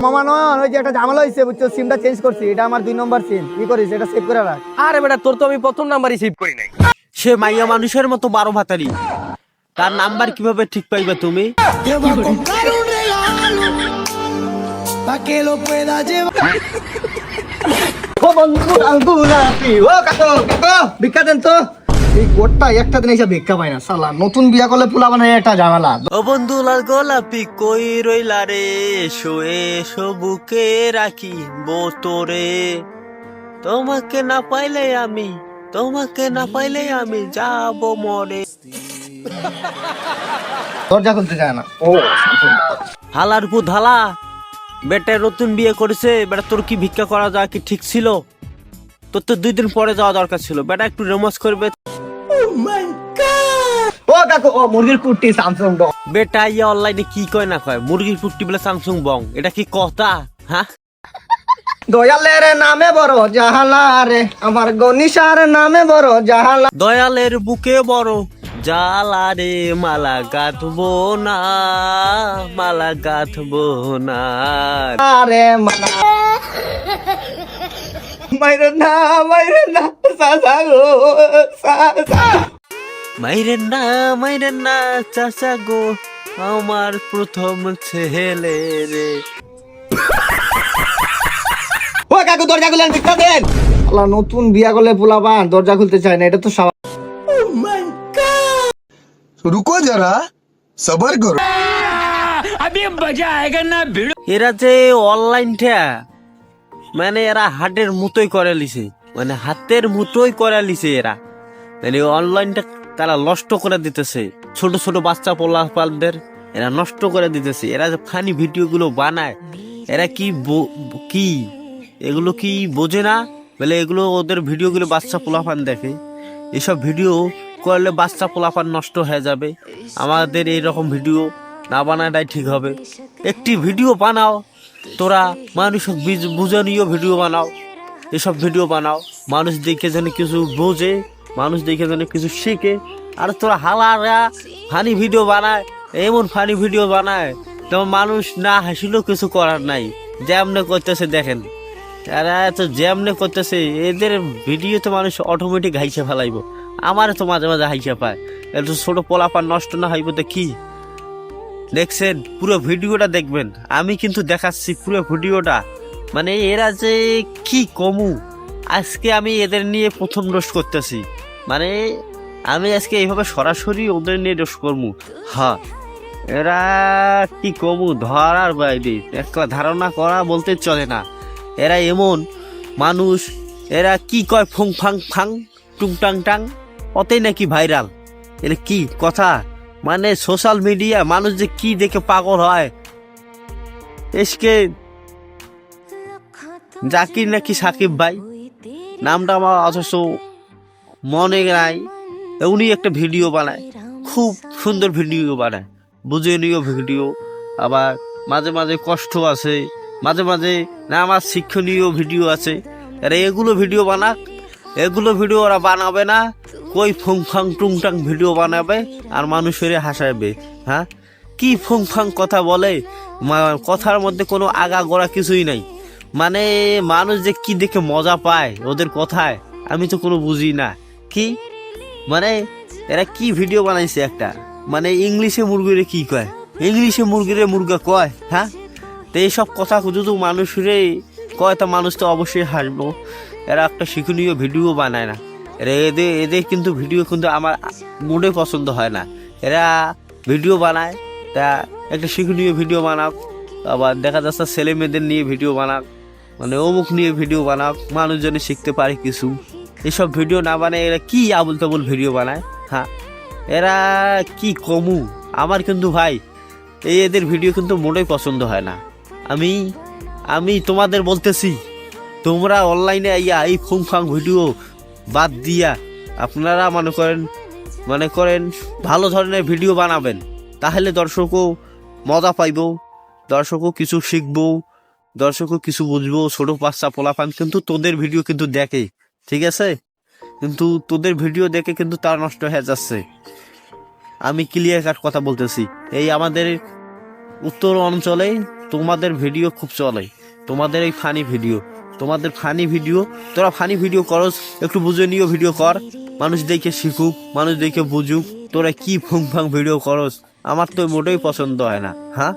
মামা নয়, ওই যে একটা ঝামেলা হয়েছে বুঝছো, সিমটা চেঞ্জ করছি, এটা আমার 2 নম্বর সিম, কি করিস এটা সেভ করে রাখ। আরে বেটা তোর তো আমি প্রথম নাম্বারই সেভ করি নাই। সে মাইয়া মানুষের মতো 12 ভাতারি, তার নাম্বার কিভাবে ঠিক পাইবে তুমি? ও বন্ধু আঙ্গুলাপি, ও কাকু কাকু ভিক্ষা দেন তো। এই গোটটা একটা দিন এসে ভিক্ষা পাই না শালা, নতুন বিয়া করলে পোলা বানায় একটা ঝামেলা। ও বন্ধু লাল গোলাপি কই রইলা রে, শোয়ে বুকে রাখি বোতরে, তোমাকে না পাইলে আমি, তোমাকে না পাইলে আমি যাব মরে। দরজা খুলতে চায় না। ও হালার পু ধালা, বেটা নতুন বিয়ে করেছে, বেটা তোর কি ভিক্ষা করা যায় কি ঠিক ছিল? তোর তো 2 দিন পরে যাওয়া দরকার ছিল, বেটা একটু রেমস করবে। ও কাকু, ও মুরগির কুট্টি স্যামসাং ড। বেটা ইয়া অনলাইনে কি কয় না কয়, মুরগির ফুটটি বলে স্যামসুং বং, এটা কি কথা? হ্যাঁ, দয়ালের নামে বড় জাহালা রে, আমার গনিশার নামে বড় জাহালা। দয়ালের বুকে বড় জ্বালা রে, মালা গাঁথবো না, মালা গাঁথবো না। আরে মালা মাইরে না সাসা গো সাসা। মাইরেন না চাচা গো, আমার প্রথম ছেলে রে। ও কাকু দরজা খুলেন, ভিক্ষা দেন। শালা নতুন বিয়া করলে পোলাপান দরজা খুলতে চায় না, এটা তো স্বাভাবিক। रुको जरा सबर करो। এরা যে অনলাইনটা মানে এরা হাটের মতোই করে লিছে, মানে হাতের মতোই করে লিছে এরা, মানে অনলাইনটা তারা নষ্ট করে দিতেছে, ছোট ছোট বাচ্চা পোলাপানদের এরা নষ্ট করে দিতেছে। এরা যে ফানি ভিডিও গুলো বানায়, এরা কি কি এগুলো কি বোঝে না? বলে এগুলো ওদের ভিডিও গুলো বাচ্চা পোলাপান দেখে, এসব ভিডিও করলে বাচ্চা পোলাপান নষ্ট হয়ে যাবে। আমাদের এইরকম ভিডিও না বানাটাই ঠিক হবে। একটি ভিডিও বানাও তোরা, মানুষ বুঝনীয় ভিডিও বানাও, এসব ভিডিও বানাও, মানুষ দেখে যেন কিছু বোঝে, মানুষ দেখে যেন কিছু শিখে। আর তোরা হালারা ফানি ভিডিও বানায়, এমন ফানি ভিডিও বানায় যেমন মানুষ না হাসিলেও কিছু করার নাই, যেমনে করতেছে দেখেন, এরা এত যেমনে করতেছে, এদের ভিডিওতে মানুষ অটোমেটিক হাইসে ফেলাইব। আমার তো মাঝে মাঝে হাইসে পায়, একটু ছোট পোলাপান নষ্ট না হইব তো কি। দেখছেন, পুরো ভিডিওটা দেখবেন, আমি কিন্তু দেখাচ্ছি পুরো ভিডিওটা। মানে এরা যে কি কমু, আজকে আমি এদের নিয়ে প্রথম রোস্ট করতেছি, মানে আমি আজকে এইভাবে সরাসরি ওদের নিয়ে রোস্ট করবো। হ্যাঁ, এরা কি কমু, ধরার বাইরে, একলা ধারণা করা বলতে চলে না। এরা এমন মানুষ, এরা কি কয় ফুং ফাং ফাং টুং টাং টাং, অতেই নাকি ভাইরাল। এটা কি কথা? মানে সোশ্যাল মিডিয়া মানুষ যে কি দেখে পাগল হয়। এসকে জাকির নাকি সাকিব ভাই, নামটা আমার অথচ মনে নাই। উনি একটা ভিডিও বানায়, খুব সুন্দর ভিডিও বানায়, বুঝনীয় ভিডিও, আবার মাঝে মাঝে কষ্ট আছে, মাঝে মাঝে না আমার শিক্ষণীয় ভিডিও আছে। এরা এগুলো ভিডিও বানাক, এগুলো ভিডিও ওরা বানাবে না, কই ফুং ফাং টুং টাং ভিডিও বানাবে আর মানুষের হাসাবে। হ্যাঁ, কি ফুং ফাং কথা বলে, কথার মধ্যে কোনো আগা গোড়া কিছুই নাই। মানে মানুষ যে কি দেখে মজা পায় ওদের কথায়, আমি তো কোনো বুঝি না। কি মানে এরা কি ভিডিও বানাইছে একটা, মানে ইংলিশে মুরগিরে কি কয়, ইংলিশে মুরগিরে মুরগা কয়। হ্যাঁ, তো এইসব কথা যদি মানুষরে কয় তা মানুষ তো অবশ্যই হাসবো। এরা একটা শিক্ষণীয় ভিডিও বানায় না, এরা এদের কিন্তু ভিডিও কিন্তু আমার মোটেই পছন্দ হয় না। এরা ভিডিও বানায় তা একটা শিক্ষণীয় ভিডিও বানাক, আবার দেখা যাচ্ছে ছেলে মেয়েদের নিয়ে ভিডিও বানাক, মানে অমুক নিয়ে ভিডিও বানাক, মানুষজনে শিখতে পারে কিছু। এসব ভিডিও না বানায় এরা কি আবুল তাবুল ভিডিও বানায়। হ্যাঁ, এরা কি কমু, আমার কিন্তু ভাই এই এদের ভিডিও কিন্তু মোটেই পছন্দ হয় না। আমি আমি তোমাদের বলতেছি, তোমরা অনলাইনে আইয়া এই ফুং ফাং ভিডিও বাদ দিয়া আপনারা মনে করেন ভালো ধরনের ভিডিও বানাবেন, তাহলে দর্শকও মজা পাইব, দর্শকও কিছু শিখবো, দর্শকও কিছু বুঝবো। ছোট বাচ্চা পোলাপান কিন্তু তোদের ভিডিও কিন্তু দেখে, ঠিক আছে, কিন্তু তোদের ভিডিও দেখে কিন্তু তার নষ্ট হয়ে যাচ্ছে। আমি ক্লিয়ার কাট কথা বলতেছি। এই আমাদের উত্তর অঞ্চলে তোমাদের ভিডিও খুব চলে, তোমাদের এই ফানি ভিডিও, তোমাদের ফানি ভিডিও, তোরা ফানি ভিডিও করস, একটু বুঝে নিও ভিডিও কর, মানুষ দেখে শিখুক, মানুষ দেখে বুঝুক তোরা কি ফুং ফাং ভিডিও করস। আমার তো মোটেই পছন্দ হয় না। হ্যাঁ